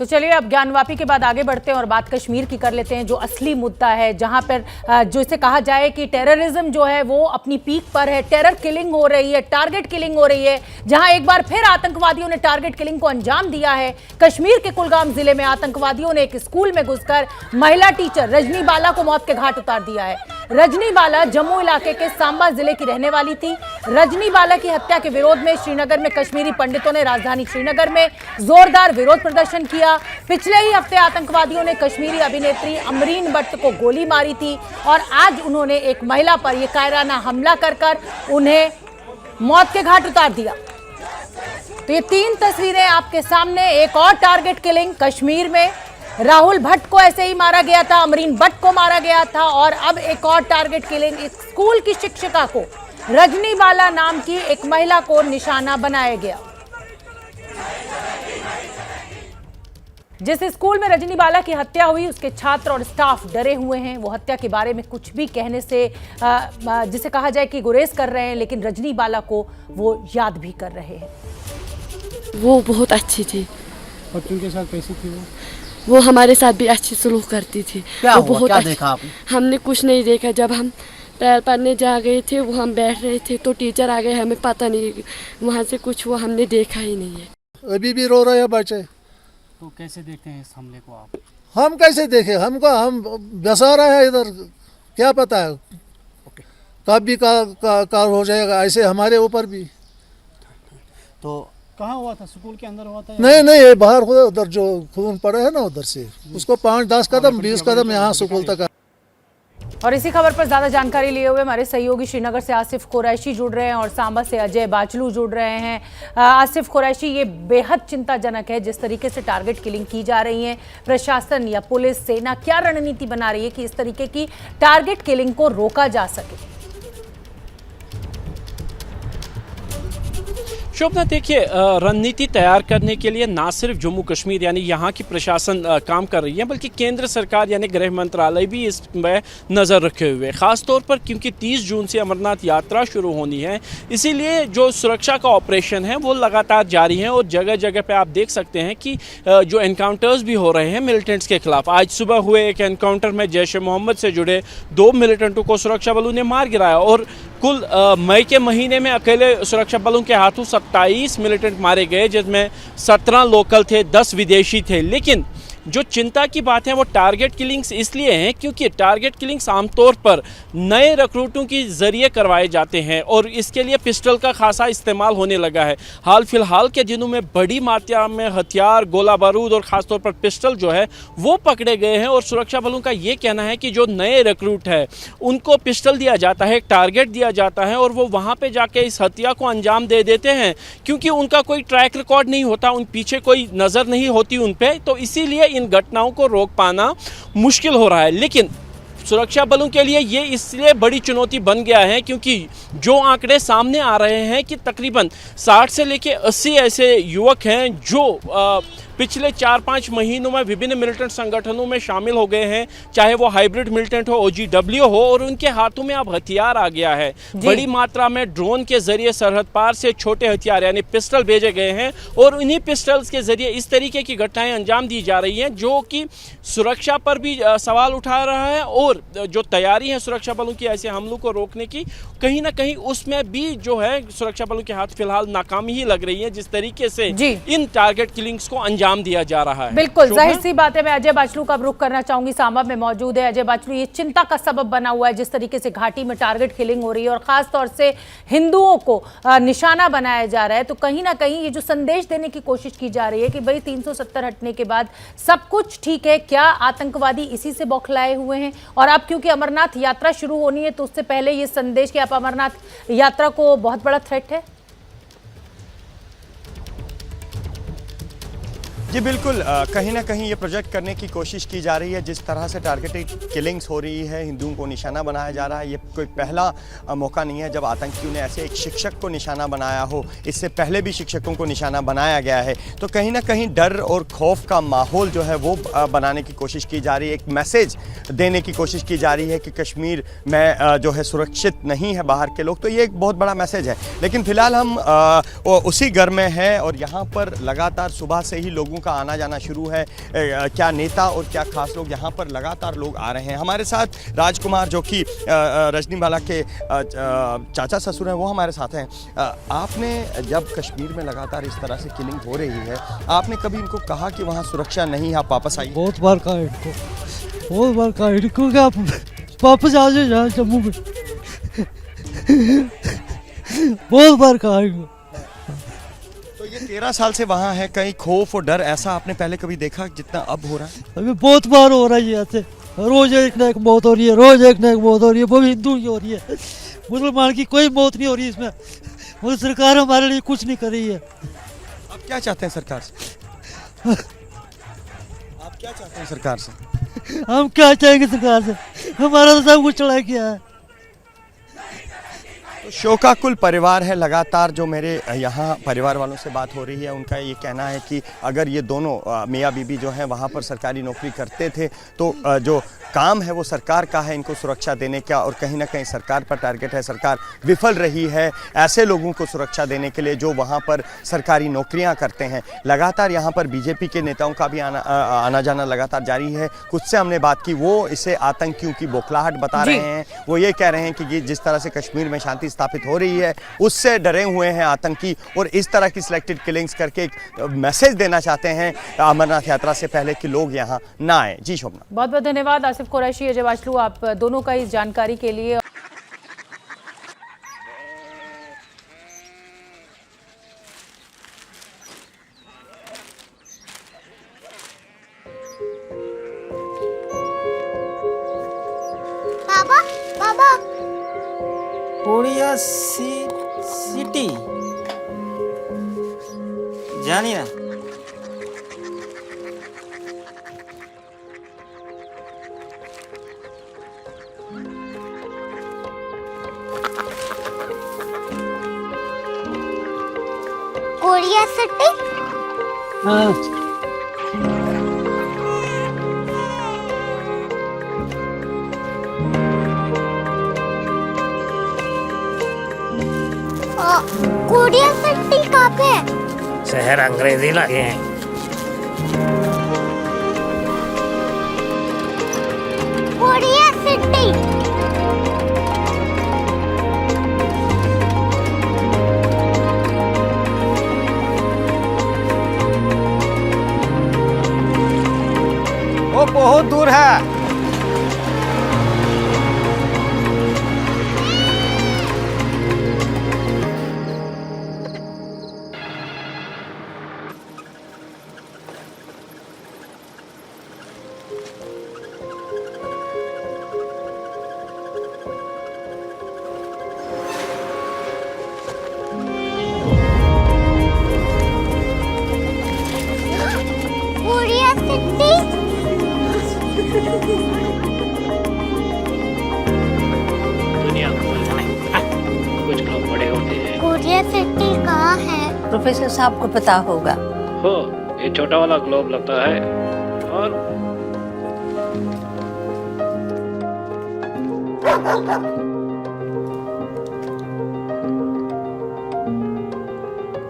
तो चलिए अब ज्ञानवापी के बाद आगे बढ़ते हैं और बात कश्मीर की कर लेते हैं, जो असली मुद्दा है, जहां पर जो इसे कहा जाए कि टेररिज्म जो है वो अपनी पीक पर है, टेरर किलिंग हो रही है, टारगेट किलिंग हो रही है, जहां एक बार फिर आतंकवादियों ने टारगेट किलिंग को अंजाम दिया है। कश्मीर के कुलगाम जिले में आतंकवादियों ने एक स्कूल में घुसकर महिला टीचर रजनी बाला को मौत के घाट उतार दिया है। रजनी बाला जम्मू इलाके के सांबा जिले की रहने वाली थी। रजनी बाला की हत्या के विरोध में श्रीनगर में कश्मीरी पंडितों ने राजधानी श्रीनगर में जोरदार विरोध प्रदर्शन किया। पिछले ही हफ्ते आतंकवादियों ने कश्मीरी अभिनेत्री अमरीन भट्ट को गोली मारी थी और आज उन्होंने एक महिला पर यह कायराना हमला कर उन्हें मौत के घाट उतार दिया। तो ये 3 तस्वीरें आपके सामने। एक और टारगेट किलिंग कश्मीर में, राहुल भट्ट को ऐसे ही मारा गया था, अमरीन भट्ट को मारा गया था और अब एक और टारगेट किलिंग, एक स्कूल की शिक्षिका को, रजनी बाला नाम की एक महिला को निशाना बनाया गया। जिस स्कूल में रजनी बाला की हत्या हुई उसके छात्र और स्टाफ डरे हुए हैं। वो हत्या के बारे में कुछ भी कहने से जिसे कहा जाए कि गुरेज कर रहे हैं, लेकिन रजनी बाला को वो याद भी कर रहे हैं। वो बहुत अच्छी थी। बच्चों के साथ कैसी थी वो हमारे साथ भी अच्छी सलूक करती थी। क्या वो हुआ? बहुत क्या देखा आपने? हमने कुछ नहीं देखा। जब हम पैर पढ़ने जा गए थे, वो हम बैठ रहे थे तो टीचर आ गए, हमें पता नहीं, वहाँ से कुछ वो हमने देखा ही नहीं है। अभी भी रो रहे हैं बच्चे। तो कैसे देखते हैं इस हमले को आप? हम कैसे देखें? हम बसा रहे हैं इधर, क्या पता है कब भी कार हो जाएगा, ऐसे हमारे ऊपर भी। तो कहाँ हुआ था? स्कूल के अंदर हुआ था? नहीं, ये बाहर हुआ, उधर जो खून पड़ा है ना उधर से, उसको 5-10 कदम 20 कदम यहाँ स्कूल तक। और इसी खबर पर ज्यादा जानकारी लिए हुए हमारे सहयोगी श्रीनगर से आसिफ कुरैशी जुड़ रहे हैं और सांबा से अजय बाचलू जुड़ रहे हैं। आसिफ कुरैशी, ये बेहद चिंताजनक है जिस तरीके से टारगेट किलिंग की जा रही है। प्रशासन या पुलिस सेना क्या रणनीति बना रही है कि इस तरीके की टारगेट किलिंग को रोका जा सके? शोभना, देखिए, रणनीति तैयार करने के लिए ना सिर्फ जम्मू कश्मीर यानी यहाँ की प्रशासन काम कर रही है, बल्कि केंद्र सरकार यानी गृह मंत्रालय भी इस पर नज़र रखे हुए है। ख़ास तौर पर क्योंकि 30 जून से अमरनाथ यात्रा शुरू होनी है, इसीलिए जो सुरक्षा का ऑपरेशन है वो लगातार जारी है और जगह जगह पे आप देख सकते हैं कि जो एनकाउंटर्स भी हो रहे हैं मिलिटेंट्स के खिलाफ। आज सुबह हुए एक एनकाउंटर में जैश ए मोहम्मद से जुड़े 2 मिलिटेंटों को सुरक्षा बलों ने मार गिराया और कुल मई के महीने में अकेले सुरक्षा बलों के हाथों 27 मिलिटेंट मारे गए, जिसमें 17 लोकल थे, 10 विदेशी थे। लेकिन जो चिंता की बात है वो टारगेट किलिंग्स इसलिए हैं क्योंकि टारगेट किलिंग्स आमतौर पर नए रिक्रूटों के ज़रिए करवाए जाते हैं और इसके लिए पिस्टल का खासा इस्तेमाल होने लगा है। हाल फिलहाल के दिनों में बड़ी मात्रा में हथियार, गोला बारूद और ख़ासतौर पर पिस्टल जो है वो पकड़े गए हैं और सुरक्षा बलों का ये कहना है कि जो नए रिक्रूट है उनको पिस्टल दिया जाता है, एक टारगेट दिया जाता है और वो वहाँ पर जाके इस हत्या को अंजाम दे देते हैं क्योंकि उनका कोई ट्रैक रिकॉर्ड नहीं होता, उन पीछे कोई नज़र नहीं होती उन पर, तो इसीलिए इन घटनाओं को रोक पाना मुश्किल हो रहा है। लेकिन सुरक्षा बलों के लिए ये इसलिए बड़ी चुनौती बन गया है क्योंकि जो आंकड़े सामने आ रहे हैं कि तकरीबन 60 से लेकर 80 ऐसे युवक हैं जो पिछले 4-5 महीनों में विभिन्न मिलिटेंट संगठनों में शामिल हो गए हैं, चाहे वो हाइब्रिड मिलिटेंट हो, OGW हो, और उनके हाथों में अब हथियार आ गया है। बड़ी मात्रा में ड्रोन के जरिए सरहद पार से छोटे हथियार यानी पिस्टल भेजे गए हैं और उन्हीं पिस्टल्स के जरिए इस तरीके की घटनाएं अंजाम दी जा रही हैं जो कि सुरक्षा पर भी सवाल उठा रहा है और जो तैयारी है सुरक्षा बलों की ऐसे हमलों को रोकने की, कहीं ना कहीं उसमें भी जो है सुरक्षा बलों के हाथ फिलहाल नाकामी ही लग रही है जिस तरीके से इन टारगेट किलिंग्स को अंजाम दिया जा रहा है। बिल्कुल जाहिर सी बात है। मैं अजय बाचलू का रुख करना चाहूंगी, सांबा में मौजूद है अजय बाचलू। ये चिंता का सबब बना हुआ है जिस तरीके से घाटी में टारगेट किलिंग हो रही है और खास तौर से हिंदुओं को निशाना बनाया जा रहा है, तो कहीं ना कहीं ये जो संदेश देने की कोशिश की जा रही है कि भाई 370 हटने के बाद सब कुछ ठीक है, क्या आतंकवादी इसी से बौखलाए हुए हैं? और अब क्योंकि अमरनाथ यात्रा शुरू होनी है तो उससे पहले ये संदेश कि आप अमरनाथ यात्रा को बहुत बड़ा थ्रेट है। जी बिल्कुल, कहीं ना कहीं ये प्रोजेक्ट करने की कोशिश की जा रही है। जिस तरह से टारगेटेड किलिंग्स हो रही है, हिंदुओं को निशाना बनाया जा रहा है, ये कोई पहला मौका नहीं है जब आतंकियों ने ऐसे एक शिक्षक को निशाना बनाया हो। इससे पहले भी शिक्षकों को निशाना बनाया गया है। तो कहीं ना कहीं डर और खौफ का माहौल जो है वो बनाने की कोशिश की जा रही है, एक मैसेज देने की कोशिश की जा रही है कि कश्मीर में जो है सुरक्षित नहीं है बाहर के लोग। तो ये एक बहुत बड़ा मैसेज है। लेकिन फिलहाल हम उसी घर में हैं और यहाँ पर लगातार सुबह से ही लोगों का आना जाना शुरू है। क्या नेता और क्या खास लोग यहाँ पर लगातार लोग आ रहे हैं। हमारे साथ राजकुमार जो कि रजनीवाला के चाचा ससुर हैं वो हमारे साथ हैं। आपने जब कश्मीर में लगातार इस तरह से किलिंग हो रही है, आपने कभी इनको कहा कि वहाँ सुरक्षा नहीं, आप वापस आइए? बहुत बार कहा इनको, बहुत बार कहा इनको कि आप वापस आ जाए यहाँ जम्मू में। बहुत बार कहा इनको। तो ये 13 साल से वहाँ है, कहीं खौफ और डर ऐसा आपने पहले कभी देखा जितना अब हो रहा है? अभी बहुत बार हो रहा है यहाँ से, रोज एक न एक मौत हो रही है, रोज एक न एक मौत हो रही है, वो भी हिंदू की हो रही है, मुसलमान की कोई मौत नहीं हो रही इसमें। वो सरकार हमारे लिए कुछ नहीं कर रही है। आप क्या चाहते हैं सरकार से? आप क्या चाहते हैं सरकार से? हम क्या चाहेंगे सरकार से, हमारा तो सब कुछ चढ़ा किया है। तो शोकाकुल परिवार है। लगातार जो मेरे यहाँ परिवार वालों से बात हो रही है, उनका ये कहना है कि अगर ये दोनों मियाँ बीबी जो हैं वहाँ पर सरकारी नौकरी करते थे तो जो काम है वो सरकार का है इनको सुरक्षा देने का, और कहीं ना कहीं सरकार पर टारगेट है। सरकार विफल रही है ऐसे लोगों को सुरक्षा देने के लिए जो वहाँ पर सरकारी नौकरियाँ करते हैं। लगातार यहाँ पर बीजेपी के नेताओं का भी आना जाना लगातार जारी है। कुछ से हमने बात की, वो इसे आतंकियों की बौखलाहट बता रहे हैं। वो ये कह रहे हैं कि जिस तरह से कश्मीर में शांति स्थापित हो रही है उससे डरे हुए हैं आतंकी, और इस तरह की सिलेक्टेड किलिंग्स करके एक मैसेज देना चाहते हैं अमरनाथ यात्रा से पहले कि लोग यहाँ ना आए। जी शोभना, बहुत बहुत धन्यवाद आसिफ कुरैशी, अजय वाचलू, आप दोनों का इस जानकारी के लिए। बाबा बाबा कोरिया सिटी जानी ना? Korea city? हाँ, कोरिया सिटी कहाँ पे है? शहर अंग्रेजी लगे हैं। Korea city. वो बहुत दूर है। Korea city. दुनिया कुछ लोग बड़े होते हैं। कोरिया सिटी कहाँ है? प्रोफेसर साहब को पता होगा। हो, ये छोटा वाला ग्लोब लगता है और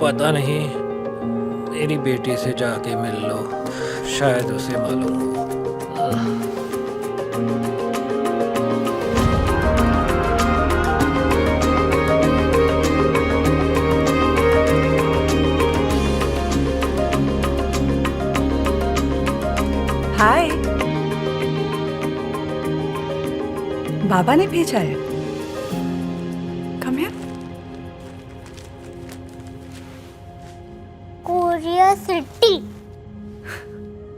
पता नहीं, मेरी बेटी से जाके मिल लो, शायद उसे मालूम हो। हाय, बाबा ने भेजा है। Come here. Korea city.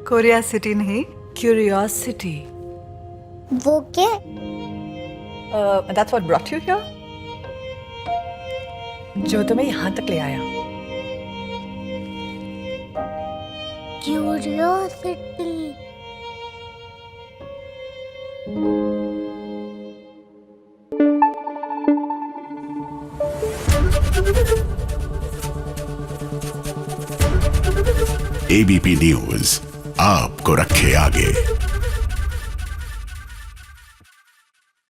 Korea city नहीं, क्यूरियोसिटी। वो क्या? That's what brought you here, जो तुम्हें यहाँ तक ले आया। क्यूरियोसिटी। एबीपी न्यूज आपको रखे आगे।